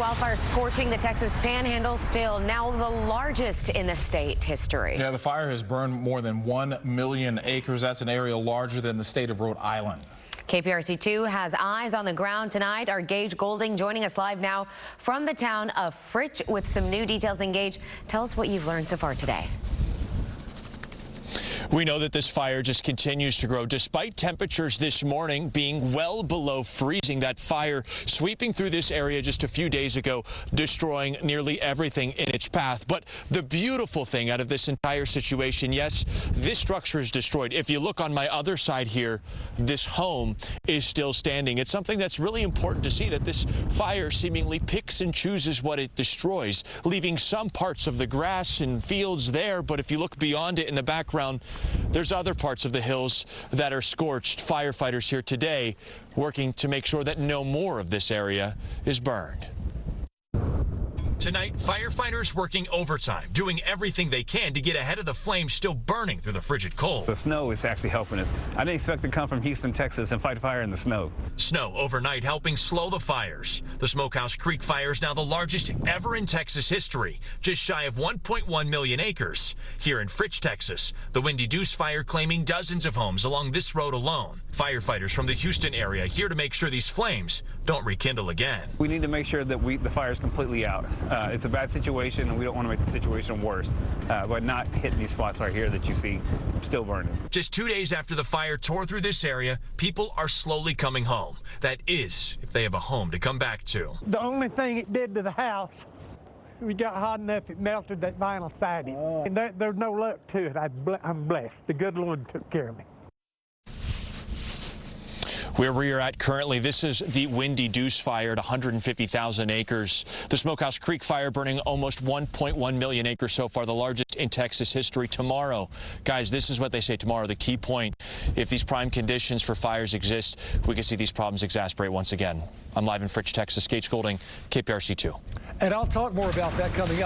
wildfires scorching the Texas Panhandle, still now the largest in the state history. Yeah, the fire has burned more than 1 million acres. That's an area larger than the state of Rhode Island. KPRC-2 has eyes on the ground tonight. Our Gage Goulding joining us live now from the town of Fritch with some new details. And Gage, tell us what you've learned so far today. We know that this fire just continues to grow despite temperatures this morning being well below freezing. That fire sweeping through this area just a few days ago, destroying nearly everything in its path. But the beautiful thing out of this entire situation, yes, this structure is destroyed. If you look on my other side here, this home is still standing. It's something that's really important to see, that this fire seemingly picks and chooses what it destroys, leaving some parts of the grass and fields there. But if you look beyond it in the background, there's other parts of the hills that are scorched. Firefighters here today working to make sure that no more of this area is burned. Tonight, firefighters working overtime, doing everything they can to get ahead of the flames still burning through the frigid cold. The snow is actually helping us. I didn't expect to come from Houston, Texas and fight a fire in the snow. Snow overnight helping slow the fires. The Smokehouse Creek fire is now the largest ever in Texas history, just shy of 1.1 million acres. Here in Fritch, Texas, the Windy Deuce fire claiming dozens of homes along this road alone. Firefighters from the Houston area here to make sure these flames don't rekindle again. We need to make sure that the fire is completely out. It's a bad situation, and we don't want to make the situation worse, but not hit these spots right here that you see still burning. Just 2 days after the fire tore through this area, people are slowly coming home. That is, if they have a home to come back to. The only thing it did to the house, we got hot enough, it melted that vinyl siding. And there's no luck to it. I'm blessed. The good Lord took care of me. Where we are at currently, this is the Windy Deuce fire at 150,000 acres. The Smokehouse Creek fire burning almost 1.1 million acres so far, the largest in Texas history. Tomorrow, guys, this is what they say tomorrow, the key point. If these prime conditions for fires exist, we can see these problems exacerbate once again. I'm live in Fritch, Texas. Gage Goulding, KPRC-2. And I'll talk more about that coming up.